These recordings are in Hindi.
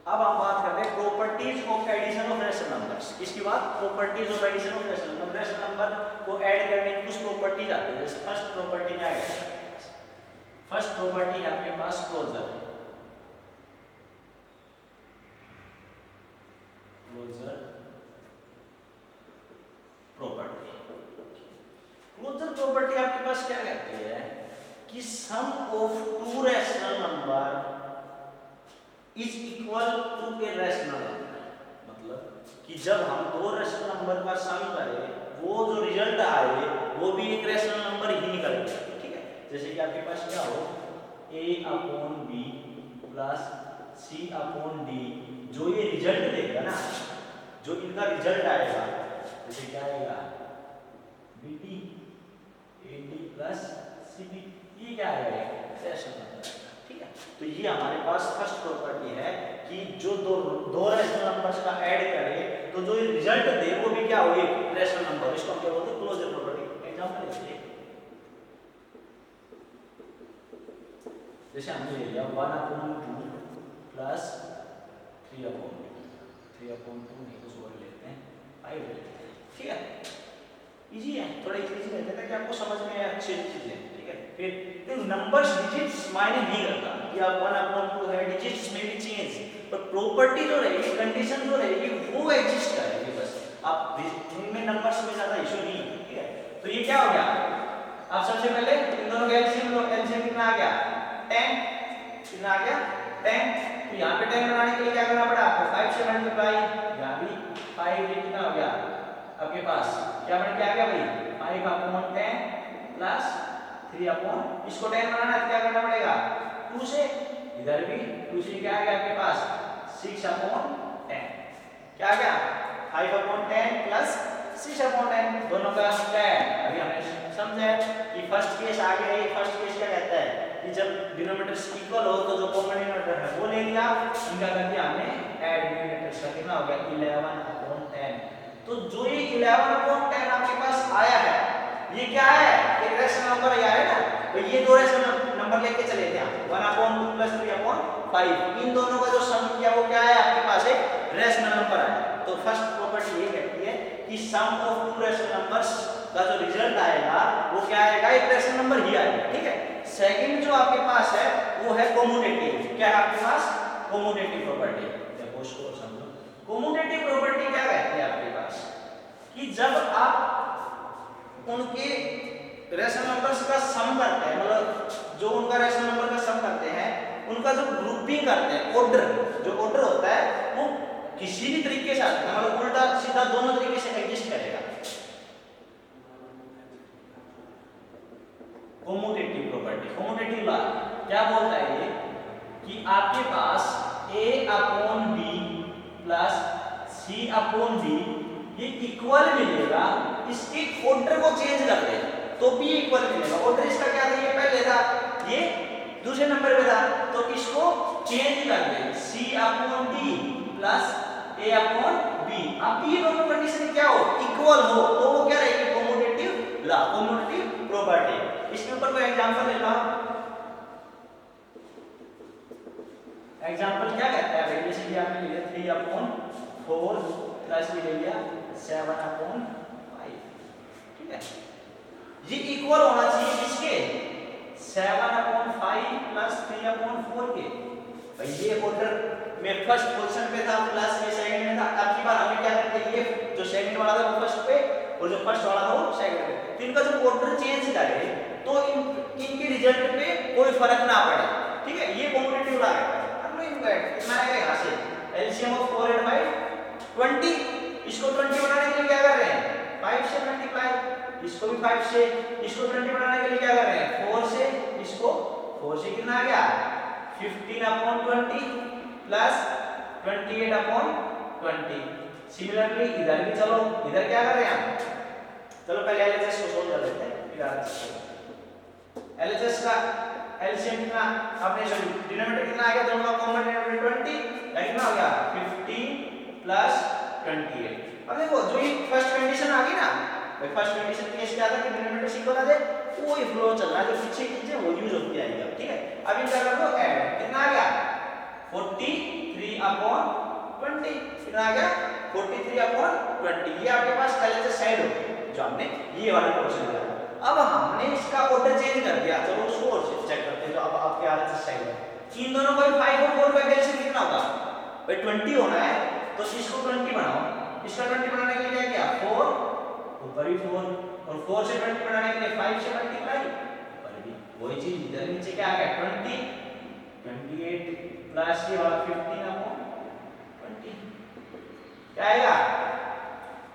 अब हम बात करते हैं properties of addition of rational numbers. इसके बाद properties of addition of rational number. Rational number को ऐड करने की कुछ प्रॉपर्टीज आती है। जैसे फर्स्ट प्रॉपर्टी क्या है, फर्स्ट प्रॉपर्टी है आपके पास closure. Closure property. Closure property आपके पास क्या कहती है कि sum of two rational number is equal to a rational number. मतलब कि जब हम दो रेशनल नंबर का सम करें, वो जो रिजल्ट आए वो भी एक रेशनल नंबर ही निकलेगा। ठीक है, जैसे कि आपके पास क्या हो a/b प्लस c/d, जो ये रिजल्ट देगा ना, जो इनका रिजल्ट आएगा, जैसे क्या आएगा bt ad प्लस cb, ये क्या आएगा रेशनल नंबर। ठीक है, तो ये हमारे पास फर्स्ट प्रॉपर्टी है कि जो दो रेशनल नंबर्स का ऐड करें तो जो रिजल्ट दे वो भी क्या हो एक रेशनल नंबर। इसको हम क्या बोलते हैं क्लोजर प्रॉपर्टी। एग्जांपल देखिए, जैसे हमने ले लिया 1/2 प्लस 3/2, 3/2 नहीं कुछ और लेते हैं 5 ले लेते हैं। ठीक है, इजी है, थोड़ा इजी रहता है ताकि आपको समझ में आए अच्छी चीजें। ठीक है, फिर नंबर्स डिजिट्स मायने नहीं करता कि आप 1/2 है, डिजिट्स में भी चेंज, पर प्रॉपर्टी जो रहेगी, कंडीशन जो रहेगी वो एग्जिस्ट करेगी। बस आप इनमें नंबर्स में ज्यादा इशू नहीं है। ठीक है, तो ये क्या हो गया, आप सबसे पहले इन दोनों का एलसीएम लो। एलसीएम कितना आ गया 10, कितना आ गया 10। तो यहाँ पे 10 बनाने के लिए क्या करना पड़ा आपको 5 से मल्टीप्लाई, यहाँ भी 5, ये कितना हो गया आपके पास क्या बन के आ गया भाई 5/10 प्लस 3/, इसको 10 बनाना है तो क्या करना पड़ेगा 2 से, इधर भी 2 से क्या आ गया आपके पास 6/10, क्या आ गया 5/10 प्लस 6/10, दोनों का क्या है अभी हमने समझा कि फर्स्ट केस आ गया। ये फर्स्ट केस क्या कहता है कि जब डिनोमिनेटर्स इक्वल हो तो जो कॉमन डिनोमिनेटर है वो ले लिया, इनका कर दिया हमने ऐड, डिनोमिनेटर्स का कितना हो गया 11/10। तो जो ये 11/10 आपके पास आया है ये क्या है एक रेशनल नंबर आया है ना, तो ये दो रेशनल नंबर लेके चले थे 1/2 प्लस 3/5, इन दोनों का जो सम किया वो क्या है आपके पास एक रेशनल नंबर आया। तो फर्स्ट प्रॉपर्टी ये कहती है कि sum of two rational numbers का जो रिजल्ट आएगा वो क्या आएगा एक रेशनल नंबर ही आएगा। ठीक है, सेकंड जो आपके पास है वो है कम्यूटेटिव। क्या है आपके पास कम्यूटेटिव प्रॉपर्टी। देखो उसको समझो, कम्यूटेटिव प्रॉपर्टी क्या कहती है आपके पास कि जब आप उनके रेशनल नंबर्स का सम करते हैं, मतलब जो उनका रेशनल नंबर का सम करते हैं, उनका जो ग्रुपिंग करते हैं, ऑर्डर जो ऑर्डर होता है वो किसी भी तरीके से आता है, मतलब उल्टा सीधा दोनों तरीके से एग्जिस्ट करेगा। कम्यूटेटिव प्रॉपर्टी, कम्यूटेटिव लॉ क्या बोलता है ये कि आपके पास a/b प्लस c/d ये इक्वल मिलेगा, इसके ऑर्डर को चेंज कर दे तो भी इक्वल मिलेगा। ऑर्डर इसका क्या था ये पहले था, ये दूसरे नंबर पे था, तो इसको चेंज कर दे c/d प्लस a/b। अब ये दोनों कंडीशन क्या हो इक्वल हो तो वो क्या रहेगी कम्यूटेटिव लॉ, कम्यूटेटिव प्रॉपर्टी। इसके ऊपर कोई एग्जांपल ले लो। एग्जांपल क्या कहता है भाई, जैसे कि आपने लिया 3/4 प्लस ये ले लिया 7/5। ठीक है, ये इक्वल होना चाहिए किसके 7/5 प्लस 3/4 के। भाई ये ऑर्डर में फर्स्ट पोजीशन पे था प्लस ये सेकंड में था, अब की बार हमें क्या करते हैं ये जो सेकंड वाला था वो फर्स्ट पे और जो फर्स्ट वाला था वो सेकंड पे, तो इनका जो ऑर्डर चेंज करे तो इनके रिजल्ट पे कोई फर्क ना पड़े। ठीक है, ये कम्यूटेटिव लॉ है। हम लोग इनको कितना आएगा यहां से एलसीएम ऑफ 4 and 5 20, इसको 20 बनाने के लिए क्या कर रहे हैं 5 से मल्टीप्लाई, इसको भी 5 से, इसको 20 बनाने के लिए क्या कर रहे हैं 4 से, इसको 4 से कितना आ गया 15/20 प्लस 28/20। सिमिलरली इधर भी चलो, इधर क्या कर रहे हैं हम, चलो पहले एलएचएस को सोल्व कर लेते हैं फिर आगे एलएचएस का एलसीएम कितना आपने सॉरी डिनोमिनेटर कितना आ गया, दोनों का कॉमन डिनोमिनेटर 20, कितना हो गया 15 प्लस 28। अब देखो जो ये फर्स्ट कंडीशन आ गई ना, भाई फर्स्ट कंडीशन केस क्या था कि डिनोमिनेटर इक्वल आ जाए, वो ही फ्लो चल रहा है, जो पीछे की चीजें वो यूज होती आएगी। ठीक है, अब इनका कर दो ऐड, कितना आ गया 43 3/20 कितना आ गया 43/20। ये आपके पास LHS साइड हो गई जो हमने ये वाला पोर्शन लिया। अब हमने इसका ऑर्डर चेंज कर दिया, चलो उसको और चेक करते हैं जो अब आपके RHS साइड है। इन दोनों को 5 और 4 का एलसीएम कितना होगा भाई 20 होना है, तो इसको 20 बनाओ। इसका 20 बनाने के लिए क्या किया 4 ऊपर भी 4 और 4 से 20 बनाने के लिए 5 से मल्टीप्लाई ऊपर भी वही चीज इधर नीचे क्या आ गया 20 28 प्लस ये वाला 15/20 क्या आएगा,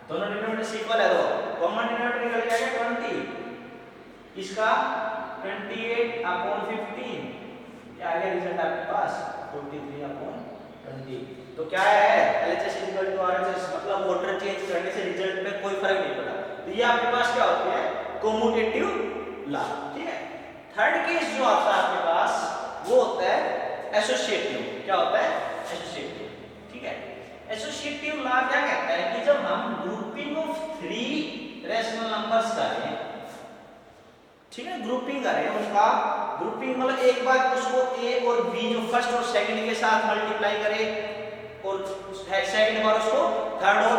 दोनों डिनोमिनेटर इक्वल है, तो कॉमन डिनोमिनेटर निकल जाएगा 20, इसका 28/15 क्या आ गया रिजल्ट आपके पास 43/20। तो क्या है LHS इक्वल टू RHS, मतलब ऑर्डर चेंज करने से रिजल्ट में कोई फर्क नहीं पड़ा। तो ये आपके पास क्या होती है कम्यूटेटिव लॉ, ठीक है। थर्ड केस जो आता है आपके पास वो होता है एसोसिएटिव। क्या होता है एसोसिएटिव, ठीक है। एसोसिएटिव लॉ क्या कहता है कि जब हम ग्रुपिंग ऑफ 3 रैशनल नंबर्स करें, ठीक है, ग्रुपिंग करें उनका, ग्रुपिंग मतलब एक बार उसको a और b जो फर्स्ट और सेकंड के साथ मल्टीप्लाई करें और सेकंड बार उसको थर्ड और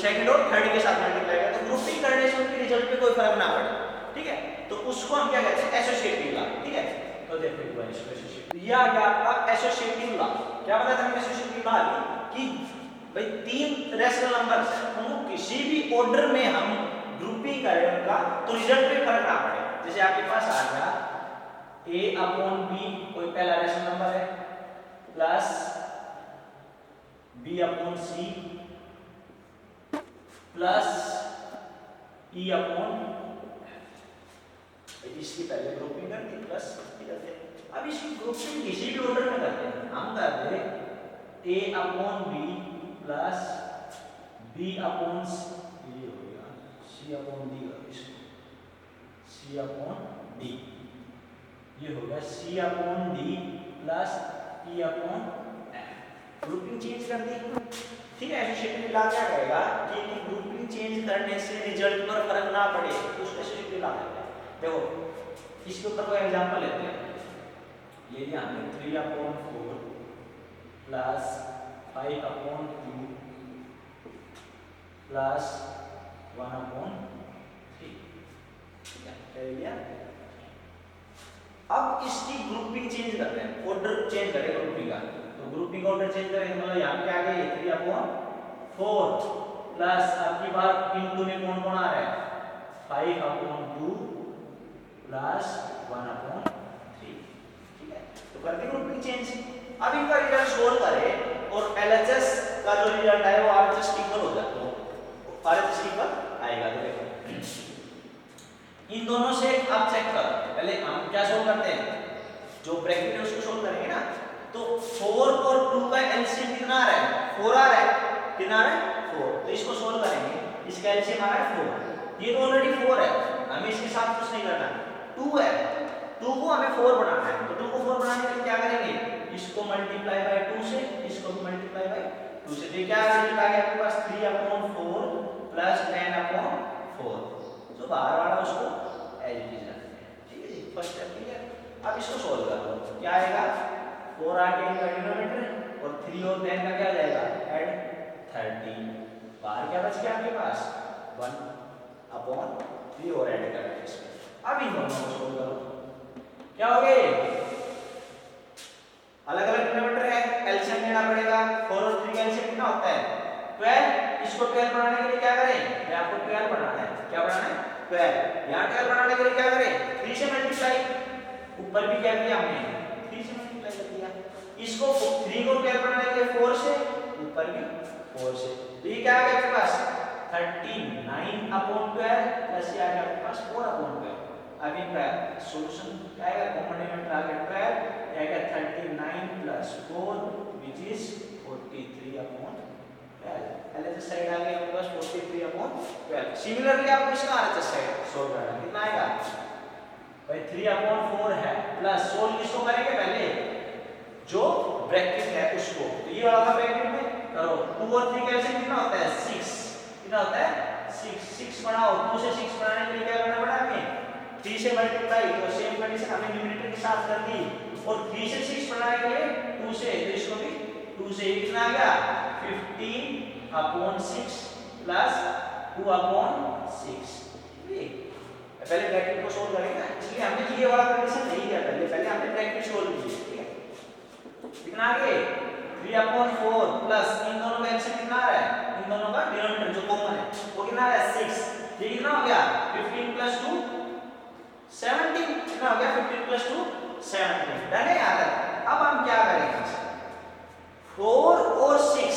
सेकंड और थर्ड के साथ मल्टीप्लाई करें, तो ग्रुपिंग करने से उनके रिजल्ट पे कोई फर्क ना पड़े, ठीक है। तो उसको हम क्या कहते हैं एसोसिएटिव लॉ, ठीक है। तो देखो एक बार इसको एसोसिएटिव, ये आ गया आपका एसोसिएटिव लॉ। क्या बताया था एसोसिएटिव लॉ कि भाई 3 रैशनल नंबर्स उनको किसी भी ऑर्डर में हम ग्रुपिंग करें उनका तो रिजल्ट पे फर्क ना पड़े। जैसे आपके पास आ गया a/b कोई पहला रैशनल नंबर है प्लस b/c प्लस e/, इसकी पहले ग्रुपिंग करती प्लस इसकी करते। अब इसकी ग्रुपिंग किसी भी ऑर्डर में करते हैं, हम करते a/b प्लस b/c, ये हो गया c/d, c/d, ये हो गया c/d plus e/f, grouping change कर दी, ठीक है। एसोसिएटिव लॉ क्या कहेगा कि ग्रुपिंग चेंज करने से रिजल्ट पर फर्क ना पड़े, उसको एसोसिएटिव लॉ कहते हैं। देखो इसके ऊपर कोई एग्जांपल लेते हैं, ये लिया हमने 3/4 प्लस 5/2 प्लस 1/3, ठीक है, ले लिया। अब इसकी ग्रुपिंग चेंज करते हैं, ऑर्डर चेंज करें ग्रुपिंग का, तो ग्रुपिंग ऑर्डर चेंज करें मतलब यहाँ पे आ गया 3/4 प्लस आपकी बार इनटू में कौन कौन आ रहा है 5/2 प्लस 1/3, ठीक है। तो करते ग्रुपिंग चेंज। अब इनका रिजल्ट सोल्व करें और LHS का जो रिजल्ट आए वो RHS इक्वल हो जाता है, RHS इक्वल आएगा। तो देखो इन दोनों से आप चेक करो, पहले हम क्या सोल्व करते हैं, जो ब्रैकेट है उसको सोल्व करेंगे ना, तो 4 और 2 का एलसीएम कितना आ रहा है 4 आ रहा है, कितना आ रहा है 4, तो इसको सोल्व करेंगे, इसका एलसीएम आ रहा है 4, ये तो ऑलरेडी 4 है, हमें इसके साथ कुछ नहीं करना, 2 है, 2 को हमें 4 बनाना है, तो 2 को 4 बनाने के लिए क्या करेंगे, इसको मल्टीप्लाई बाय 2 से, इसको भी मल्टीप्लाई बाय 2 से, तो क्या रिजल्ट आ गया आपके पास 3/4 प्लस 10/4, जो बाहर वाला उसको एज इट इज रखते हैं, ठीक है जी, फर्स्ट स्टेप क्लियर। अब इसको सोल्व करो, क्या आएगा 4 आ गया इनका डिनोमिनेटर और 3 और 10 का क्या आ जाएगा ऐड 30, बाहर क्या बच गया आपके पास 1/3 और ऐड कर देंगे इसमें। अब इन दोनों को सोल्व करो, क्या हो गए अलग अलग डिनोमिनेटर है, एलसीएम लेना पड़ेगा, 4 और 3 का एलसीएम कितना होता है 12, इसको 12 बनाने के लिए क्या करें, मैं आपको 12 बनाना है, क्या बनाना है 12, यहाँ 12 बनाने के लिए क्या करें 3 से मल्टीप्लाई, ऊपर भी क्या किया हमने 3 से मल्टीप्लाई कर दिया, इसको 3 को 12 बनाने के लिए 4 से, ऊपर भी 4 से, तो ये क्या आ गया आपके पास 39/12 प्लस ये आ गया आपके पास 4/12। अब इनका सॉल्यूशन क्या आएगा, कॉमन डिनोमिनेटर आ गया 12, ये आ गया 39 plus 4 which is 43/12, LHS side आ गया आपके पास 43/12। सिमिलरली आपको इसका RHS साइड सोल्व करना है, कितना आएगा भाई 3/4 है प्लस सोल्व किसको करेंगे पहले जो ब्रैकेट है उसको, तो ये वाला ब्रैकेट में करो, 2 और 3 का एलसीएम कितना होता है 6, कितना होता है 6 बनाओ, 2 से 6 बनाने के लिए क्या करना पड़ा हमें 3 से मल्टीप्लाई, तो सेम कंडीशन हमें न्यूमरेटर के साथ कर दी, और 3 से 6 बनाने के लिए 2 से, तो इसको भी 2 से ये कितना आ गया 15/6 प्लस 2/6। पहले ब्रैकेट को सोल्व करेंगे ना, इसलिए हमने ये वाला कंडीशन नहीं किया पहले हमने ब्रैकेट सोल्व की, ठीक है। कितना आ गया 3/4 प्लस इन दोनों का एलसीएम कितना आ रहा है, इन दोनों का डिनोमिनेटर जो कॉमन है वो कितना आ रहा है 6। ये कितना हो गया 15 + 2 17, कितना हो गया 15 + 2 17। डन है यार। अब हम क्या करेंगे 4 और 6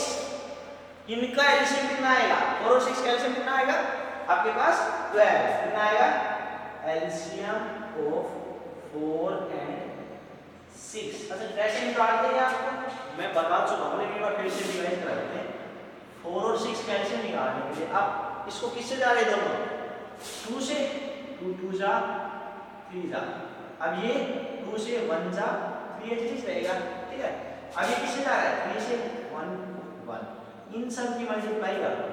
इनका एलसीएम कितना आएगा, 4 और 6 का एलसीएम कितना आएगा आपके पास 12। कितना आएगा एलसीएम ऑफ 4 and 6। अच्छा कैसे निकालते हैं आपको मैं बता चुका हूं, लेकिन एक बार फिर से रिवाइज करा देते हैं। 4 और 6 कैसे निकालने के लिए आप इसको किससे जा रहे दोनों 2 से, 2 2 जा 3 जा। अब ये 2 से 1 जा 3 ऐसे रहेगा, ठीक है। अब ये किससे जा रहा है 3 से 1 1, इन सब की मल्टीप्लाई करो।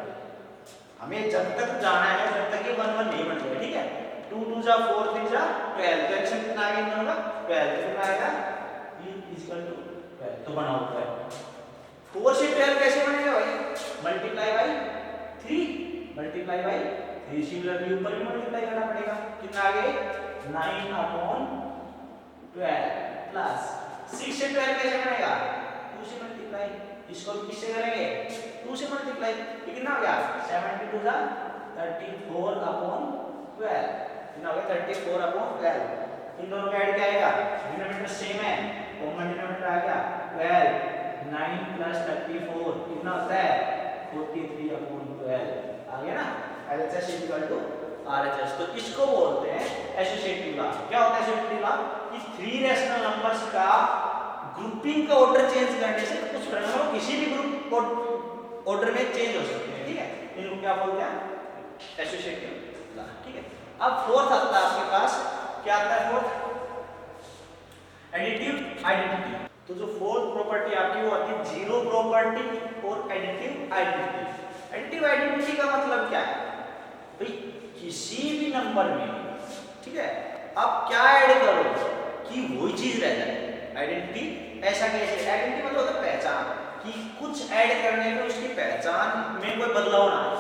हमें जब तक जाना है जब तक ये 1 1 नहीं बन जाए, ठीक है। 2 2 जा 4 3 जा 12, तो एक्शन कितना आ गया इन दोनों का 12। कितना आएगा ये इक्वल टू 12, तो बना हुआ है 4 से 12 कैसे बनेगा भाई multiply by 3, multiply by 3। Similarly ऊपर भी मल्टीप्लाई करना पड़ेगा। कितना आ गया 9/12 प्लस 6 से 12 कैसे बनेगा 2 से मल्टीप्लाई, इसको किससे करेंगे 2 से मल्टीप्लाई। कितना हो गया 72 जा 34/12, कितना हो गया 34/12। इन दोनों का ऐड क्या आएगा डिनोमिनेटर सेम है, कॉमन डिनोमिनेटर आ गया 12। 9 + 34 कितना होता है 43/12 आ गया ना। LHS = RHS। तो इसको बोलते हैं एसोसिएटिव लॉ। क्या होता है एसोसिएटिव लॉ कि 3 रैशनल नंबर्स का ग्रुपिंग का ऑर्डर चेंज करने से कुछ नंबर किसी भी ग्रुप ऑर्डर में चेंज हो सकते हैं, ठीक है। इनको क्या बोलते हैं एसोसिएटिव लॉ, ठीक है। अब फोर्थ आता है आपके पास, क्या आता है फोर्थ एडिटिव आइडेंटिटी। तो जो फोर्थ प्रॉपर्टी आपकी वो आती है जीरो प्रॉपर्टी और एडिटिव आइडेंटिटी। एडिटिव आइडेंटिटी का मतलब क्या है भाई किसी भी नंबर में, ठीक है, आप क्या ऐड करो कि वही चीज रह जाए। आइडेंटिटी ऐसा कैसे, आइडेंटिटी मतलब होता है पहचान, कि कुछ ऐड करने में उसकी पहचान में कोई बदलाव ना आए।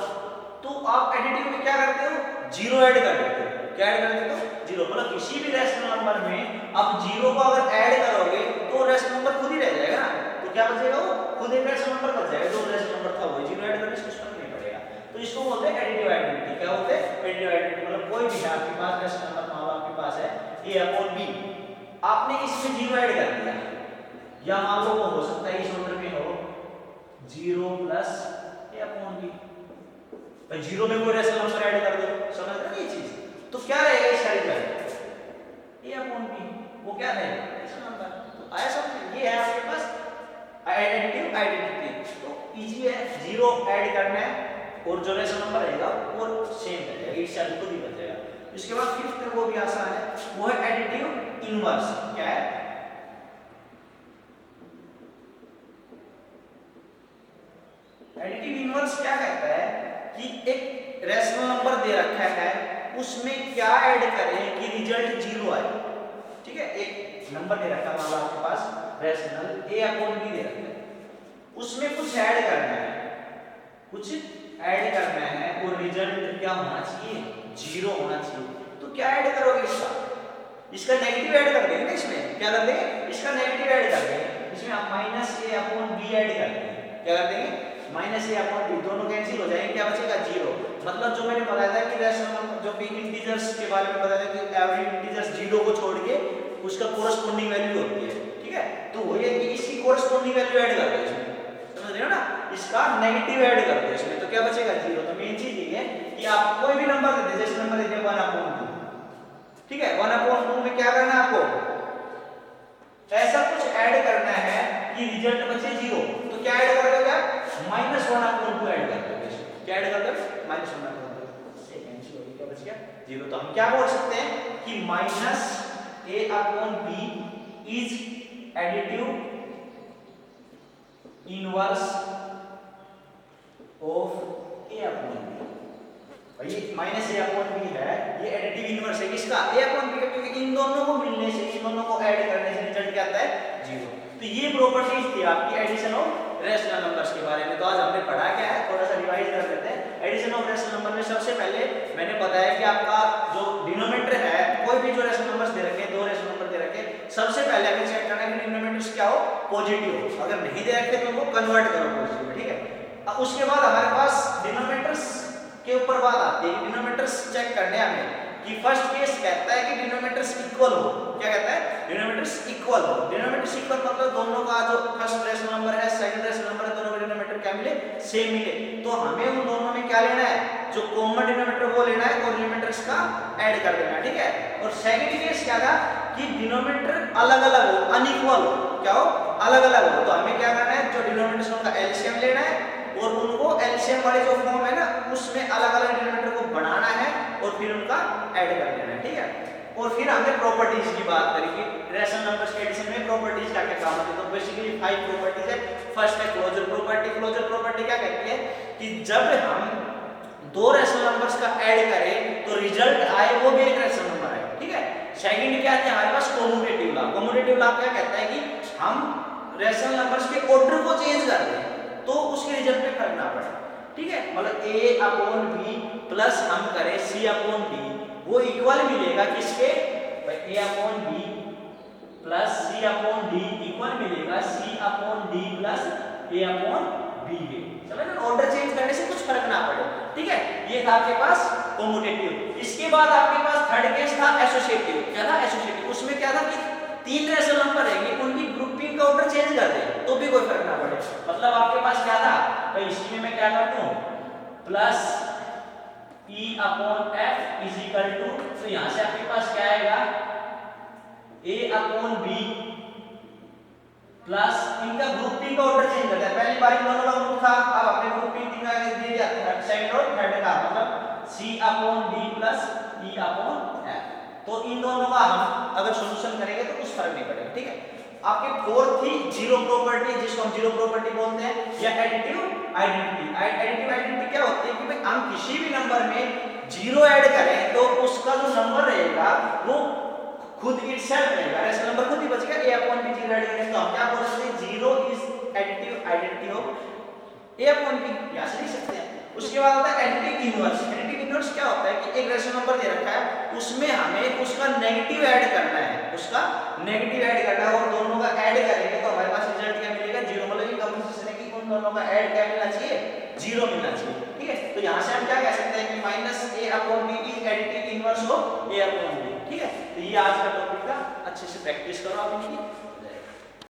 तो आप एडिटिव में क्या करते हो जीरो ऐड कर देते हो। क्या ऐड कर देते हो जीरो, मतलब किसी भी रेशनल नंबर में आप जीरो को अगर ऐड करोगे तो रेशनल नंबर खुद ही रह जाएगा ना। तो क्या बचेगा वो खुद एक रेशनल नंबर बच जाएगा, जो रेशनल नंबर था वो जीरो ऐड करने से कुछ फर्क नहीं पड़ेगा। तो इसको बोलते हैं एडिटिव आइडेंटिटी। क्या होते हैं एडिटिव आइडेंटिटी, मतलब कोई भी है आपके पास रेशनल नंबर मान लो आपके पास है a/b, आपने इसमें जीरो ऐड कर दिया, या मान लो वो हो सकता है इस ऑर्डर में हो 0 + a/b, तो जीरो में कोई रेशनल नंबर ऐड कर दो, समझ रहे हो ये चीज। तो क्या रहेगा इसका रिजल्ट a/b, वो क्या रहेगा रेशनल नंबर। तो आया समझ, ये है आपके पास आइडेंटिटी आइडेंटिटी। तो इजी है, जीरो ऐड करना है और जो रेशनल नंबर रहेगा वो सेम रहेगा, एक से अधिक खुद ही बच जाएगा। इसके बाद फिफ्थ वो भी आसान है, वो है एडिटिव इनवर्स। क्या है एडिटिव इनवर्स, क्या कहता है कि एक रेशनल नंबर दे रखा है उसमें क्या ऐड करें कि रिजल्ट जीरो आए, ठीक है। एक नंबर दे रखा है मान लो आपके पास रेशनल a/b दे रखा है, उसमें कुछ ऐड करना है, कुछ ऐड करना है और रिजल्ट क्या होना चाहिए जीरो होना चाहिए। तो क्या ऐड करोगे इसका नेगेटिव ऐड कर देंगे ना, इसमें क्या कर देंगे इसका नेगेटिव ऐड कर देंगे, इसमें आप -a/b ऐड कर देंगे। क्या कर देंगे -a/b, दोनों कैंसिल हो जाएंगे, क्या बचेगा जीरो। मतलब जो मैंने बताया था कि रेशनल नंबर जो भी इंटीजर्स के बारे में बताया था कि एवरी इंटीजर्स जीरो को छोड़ के उसका कोरस्पोंडिंग वैल्यू होती है, ठीक है। तो वो ये कि इसकी कोरस्पोंडिंग वैल्यू ऐड कर दो इसमें, समझ रहे हो ना, इसका नेगेटिव ऐड कर दो इसमें, तो क्या बचेगा जीरो। तो मेन चीज ये है कि आप कोई भी नंबर दे दे, जैसे नंबर दे दिया 1/2, ठीक है। 1/2 में क्या करना है आपको ऐसा कुछ ऐड करना है कि रिजल्ट बचे जीरो। तो क्या ऐड कर दोगे आप -1/2 ऐड कर दोगे, क्या ऐड कर दोगे -1/2, से कैंसिल हो गया, क्या बच गया जीरो। तो हम क्या बोल सकते हैं कि -a/b is additive inverse of a/b। भाई -a/b है, ये एडिटिव इनवर्स है किसका a/b का, क्योंकि इन दोनों को मिलने से, इन दोनों को ऐड करने से रिजल्ट क्या आता है जीरो। तो तो ये प्रॉपर्टीज थी आपकी एडिशन ऑफ रेशनल नंबर्स के बारे में। तो आज हमने पढ़ा क्या है, थोड़ा सा रिवाइज कर लेते हैं। एडिशन ऑफ रेशनल नंबर में सबसे पहले मैंने बताया कि आपका जो डिनोमिनेटर है, कोई भी जो रेशनल नंबर्स दे रखे, दो रेशनल नंबर दे रखे, सबसे पहले हमें चेक करना है कि डिनोमिनेटर्स क्या हो, पॉजिटिव हो। अगर नहीं दे रखे तो उनको कन्वर्ट करो पॉजिटिव में, ठीक है। अब उसके बाद हमारे पास डिनोमिनेटर्स के ऊपर बात आती है। डिनोमिनेटर्स चेक करने हमें कि फर्स्ट केस कहता है कि डिनोमिनेटर्स इक्वल हो। क्या कहता है? डिनोमिनेटर्स इक्वल हो। डिनोमिनेटर्स इक्वल मतलब दोनों का जो फर्स्ट रेशनल नंबर है, सेकंड रेशनल नंबर है, दोनों का डिनोमिनेटर क्या मिले, सेम मिले। तो हमें उन दोनों में क्या लेना है, जो कॉमन डिनोमिनेटर वो लेना है और डिनोमिनेटर्स का ऐड कर देना है, ठीक है। और सेकंड केस क्या था कि डिनोमिनेटर अलग-अलग हो, अनइक्वल हो। क्या हो? अलग-अलग हो। तो हमें क्या करना है, जो डिनोमिनेटर्स उनका एलसीएम लेना है और उनको एलसीएम वाले जो फॉर्म है ना, उसमें अलग-अलग डिनोमिनेटर को बनाना है और फिर उनका ऐड कर देना है, ठीक है। और फिर हमने प्रॉपर्टीज की बात करी कि रेशनल नंबर्स के एडिशन में प्रॉपर्टीज क्या क्या काम आती है। तो बेसिकली 5 प्रॉपर्टीज है। फर्स्ट है क्लोजर प्रॉपर्टी। क्लोजर प्रॉपर्टी क्या कहती है कि जब हम दो रेशनल नंबर्स का ऐड करें तो रिजल्ट आए वो भी एक रेशनल नंबर है, ठीक है। सेकंड क्या है हमारे पास, कम्यूटेटिव लॉ। कम्यूटेटिव लॉ क्या कहता है कि हम रेशनल नंबर्स के ऑर्डर को चेंज कर दें तो उसके रिजल्ट पे फर्क ना पड़े, ठीक है। मतलब a अपॉन b प्लस हम करें c अपॉन d, वो इक्वल मिलेगा किसके, भाई a upon b plus c upon d equal मिलेगा c upon d plus a upon b के। समझ रहे? ऑर्डर चेंज करने से कुछ फर्क ना पड़े, ठीक है। ये था आपके पास कम्यूटेटिव। इसके बाद आपके पास थर्ड केस था एसोसिएटिव। क्या था? एसोसिएटिव। उसमें क्या था कि तीन रेशनल नंबर रहेंगे, उनकी ग्रुपिंग का ऑर्डर चेंज कर दे तो भी कोई फर्क ना पड़े। मतलब आपके पास क्या था भाई, इसी में मैं क्या करता हूं, plus e upon f is equal to, तो यहां से आपके पास क्या आएगा, a अपॉन b प्लस इनका ग्रुपिंग का ऑर्डर चेंज करता है। पहली बार इन दोनों का ग्रुप था, अब अपने ग्रुपिंग दे दिया सेकंड और थर्ड का, मतलब c upon d plus e upon f। तो इन दोनों का हम अगर सॉल्यूशन करेंगे तो कुछ फर्क नहीं पड़ेगा, ठीक है। आपके फोर्थ थी जीरो प्रॉपर्टी, जिसको हम जीरो प्रॉपर्टी बोलते हैं, या एडिटिव आइडेंटिटी। एडिटिव आइडेंटिटी क्या होती है कि भाई हम किसी भी नंबर में जीरो ऐड करें तो उसका जो नंबर रहेगा वो खुद इटसेल्फ रहेगा, रेशनल नंबर खुद ही बचेगा। a upon b zero add करें तो हम क्या बोल सकते हैं, zero is additive identity of a upon b, यहां से लिख सकते हैं। उसके बाद आता है एडिटिव इनवर्स। एडिटिव इनवर्स क्या होता है कि एक रेशनल नंबर दे रखा है, उसमें हमें उसका नेगेटिव ऐड करना है, उसका नेगेटिव ऐड करना है और दोनों का ऐड करेंगे तो हमारे पास रिजल्ट क्या मिलेगा, जीरो। मतलब ये कंपटीशन है कि उन दोनों का ऐड क्या मिलना चाहिए, जीरो मिलना चाहिए, ठीक है। तो यहां से हम क्या कह सकते हैं कि minus a upon b is additive inverse of a upon b, ठीक है। तो ये आज का टॉपिक था, अच्छे से प्रैक्टिस करो आप इनकी।